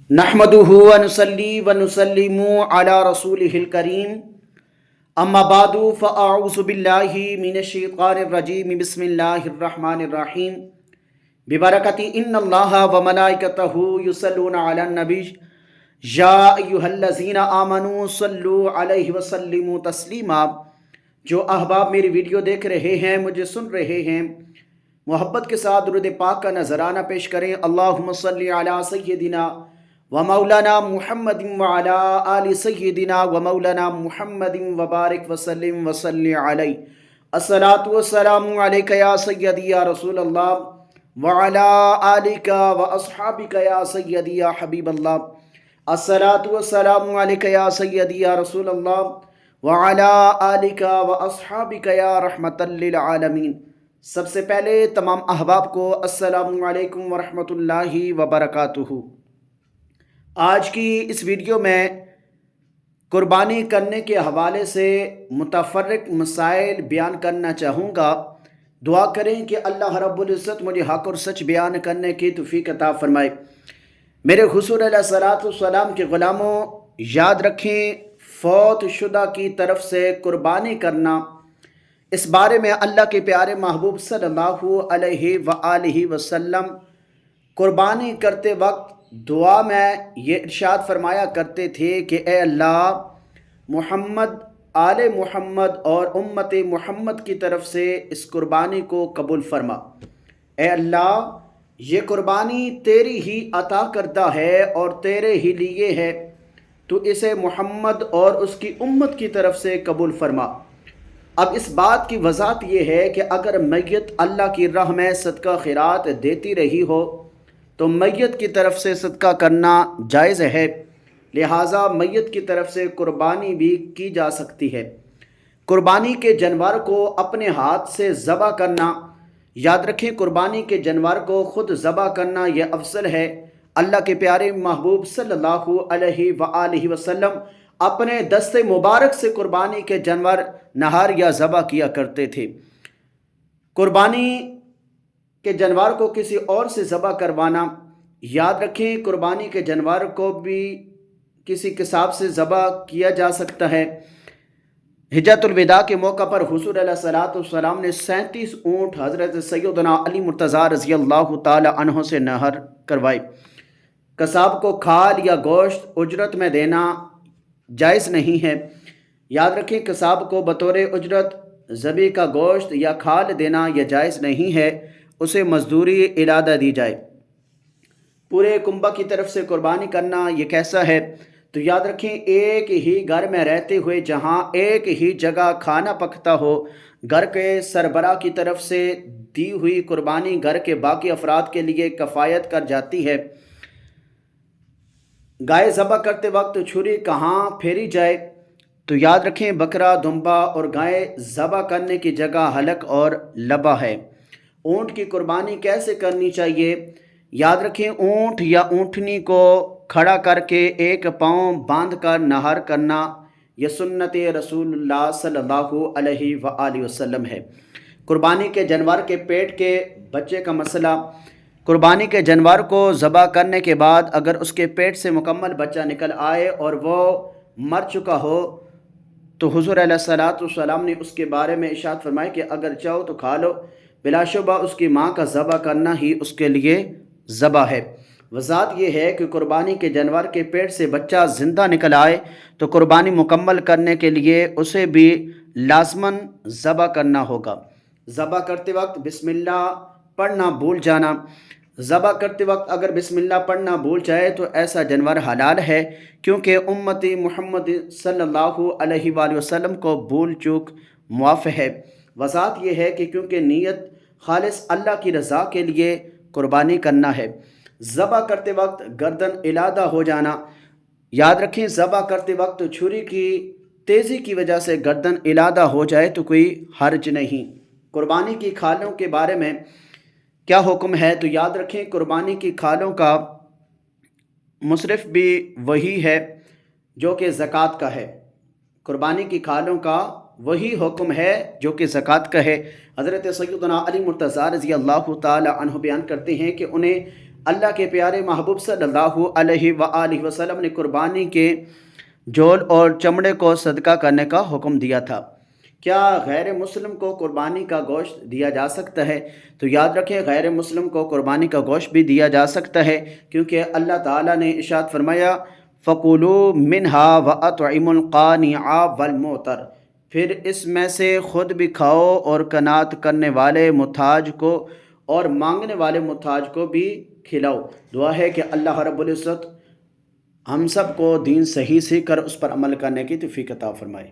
नहमदुहु व नुसल्ली व नुसल्लिमु अला रसूलिहिल करीम अम्मा बादु फ़अऊज़ु बिल्लाहि मिनश शैतानिर रजीम बिस्मिल्लाहिर रहमानिर रहीम बिबरकति इन्नल्लाहा व मलाइकतहु युसल्लूना अलन नबी या अय्युहल्लज़ीना आमनू सल्लु अलैहि व सल्लिमु तस्लीमा। जो अहबाब मेरी वीडियो देख रहे हैं, मुझे सुन रहे हैं, मोहब्बत के साथ दुरूद पाक का नजराना पेश करें। अल्लाहुम्मा सल्ली अला सय्यदिना व मौलाना मुहम्मदिन व अला आलि सय्यदिना व मौलाना मुहम्मदिन व बारिक व सल्लिम व सल्ली अलैहि। अस्सलातु वस्सलामु अलैका या सय्यदी या रसूल अल्लाह व अला आलिका व अस्हाबिका या सय्यदी या हबीब अल्लाह। अस्सलातु वस्सलामु अलैका या सय्यदी या रसूल अल्लाह व अला आलिका व अस्हाबिका या रहमतल लिल आलमीन। सबसे पहले तमाम अहबाब को अस्सलामु अलैकुम व रहमतुल्लाहि व बरकातुहू। आज की इस वीडियो में कुर्बानी करने के हवाले से मुतफर्रिक मसाइल बयान करना चाहूँगा। दुआ करें कि अल्लाह रब्बुल इज़्ज़त मुझे हक़ और सच बयान करने की तौफ़ीक़ अता फ़रमाए। मेरे हुज़ूर अलैहिस्सलाम के ग़ुलामों, याद रखें, फ़ौत शुदा की तरफ से कुर्बानी करना, इस बारे में अल्लाह के प्यारे महबूब सल्लल्लाहु अलैहि व आलिहि वसल्लम कुर्बानी करते वक्त दुआ में ये इरशाद फरमाया करते थे कि ए अल्लाह, मुहम्मद, आले मुहम्मद और उम्मत मुहम्मद की तरफ से इस कुर्बानी को कबूल फरमा। ए अल्लाह, ये कुर्बानी तेरी ही अता करदा है और तेरे ही लिए है, तो इसे मुहम्मद और उसकी उम्मत की तरफ से कबूल फरमा। अब इस बात की वजाहत ये है कि अगर मैयत अल्लाह की राह में सदका खैरात देती रही हो तो मैयत की तरफ से सदका करना जायज़ है, लिहाजा मैयत की तरफ से कुर्बानी भी की जा सकती है। कुर्बानी के जानवर को अपने हाथ से ज़बह करना, याद रखें, कुर्बानी के जानवर को ख़ुद ज़बह करना यह अफजल है। अल्लाह के प्यारे महबूब सल्लल्लाहु अलैहि व आलिहि वसल्लम अपने दस्ते मुबारक से कुर्बानी के जानवर नहार या ज़बह किया करते थे। कुर्बानी के जानवर को किसी और से ज़बह करवाना, याद रखें, कुर्बानी के जानवर को भी किसी किसाब से ज़बह किया जा सकता है। हिज्जतुल विदा के मौका पर हुज़ूर अलैहिस्सलाम ने 37 ऊँट हज़रत सैयदना अली मुर्तज़ा रज़ी अल्लाह ताला अन्हु से नहर करवाए। कसाब को खाल या गोश्त उजरत में देना जायज़ नहीं है। याद रखें, कसाब को बतौर उजरत ज़बी का गोश्त या खाल देना यह जायज़ नहीं है, उसे मजदूरी इलादा दी जाए। पूरे कुंबा की तरफ से कुर्बानी करना ये कैसा है, तो याद रखें, एक ही घर में रहते हुए जहाँ एक ही जगह खाना पकता हो, घर के सरबराह की तरफ से दी हुई कुर्बानी घर के बाकी अफराद के लिए कफ़ायत कर जाती है। गाय ज़बह करते वक्त छुरी कहाँ फेरी जाए, तो याद रखें, बकरा, दुम्बा और गाय ज़बह करने की जगह हलक और लबा है। ऊँट की कुर्बानी कैसे करनी चाहिए, याद रखें, ऊँट या ऊँटनी को खड़ा करके एक पाँव बांध कर नहर करना यह सुन्नत रसूलुल्लाह सल्लल्लाहु अलैहि व आलिहि वसल्लम है। कुर्बानी के जानवर के पेट के बच्चे का मसला, कुर्बानी के जानवर को ज़बह करने के बाद अगर उसके पेट से मुकम्मल बच्चा निकल आए और वो मर चुका हो तो हुज़ूर अलैहिस्सलाम ने उसके बारे में इरशाद फरमाया कि अगर चाहो तो खा लो, बिलाशुबा उसकी माँ का ज़बह करना ही उसके लिए ज़बह है। वज़ात ये है कि कुर्बानी के जानवर के पेट से बच्चा ज़िंदा निकल आए तो कुर्बानी मुकम्मल करने के लिए उसे भी लाज़मन ज़बह करना होगा। ज़बह करते वक्त बिस्मिल्लाह पढ़ना भूल जाना, ज़बह करते वक्त अगर बिस्मिल्लाह पढ़ना भूल जाए तो ऐसा जानवर हलाल है, क्योंकि उम्मती मुहम्मद सल्लल्लाहु अलैहि वसल्लम को भूल चूक मुआफ़ है। वज़ात ये है कि क्योंकि नीयत खालिस अल्लाह की रज़ा के लिए कुर्बानी करना है। ज़बह करते वक्त गर्दन इलादा हो जाना, याद रखें, ज़बह करते वक्त छुरी की तेज़ी की वजह से गर्दन इलादा हो जाए तो कोई हर्ज नहीं। कुर्बानी की खालों के बारे में क्या हुक्म है, तो याद रखें, कुर्बानी की खालों का मुसरफ भी वही है जो कि ज़कात का है। कुर्बानी की खालों का वही हुक्म है जो कि ज़कात का है। हज़रत सैयदना अली मुर्तज़ा रज़ी अल्लाह ताला अन्हु बयान करते हैं कि उन्हें اللہ کے پیارے محبوب صلی اللہ علیہ وآلہ وسلم نے قربانی کے جول اور چمڑے کو صدقہ کرنے کا حکم دیا تھا۔ کیا غیر مسلم کو قربانی کا گوشت دیا جا سکتا ہے؟ تو یاد رکھیں غیر مسلم کو قربانی کا گوشت بھی دیا جا سکتا ہے، کیونکہ اللہ تعالیٰ نے ارشاد فرمایا فَقُولُوا مِنْهَا وَأَطْعِمُوا الْقَانِعَ وَالْمُعْتَرَ، پھر اس میں سے خود بھی کھاؤ اور قناعت کرنے والے محتاج کو اور مانگنے والے محتاج کو بھی کھلاؤ۔ دعا ہے کہ اللہ رب العزت ہم سب کو دین صحیح سیکھ کر اس پر عمل کرنے کی توفیق عطا فرمائے۔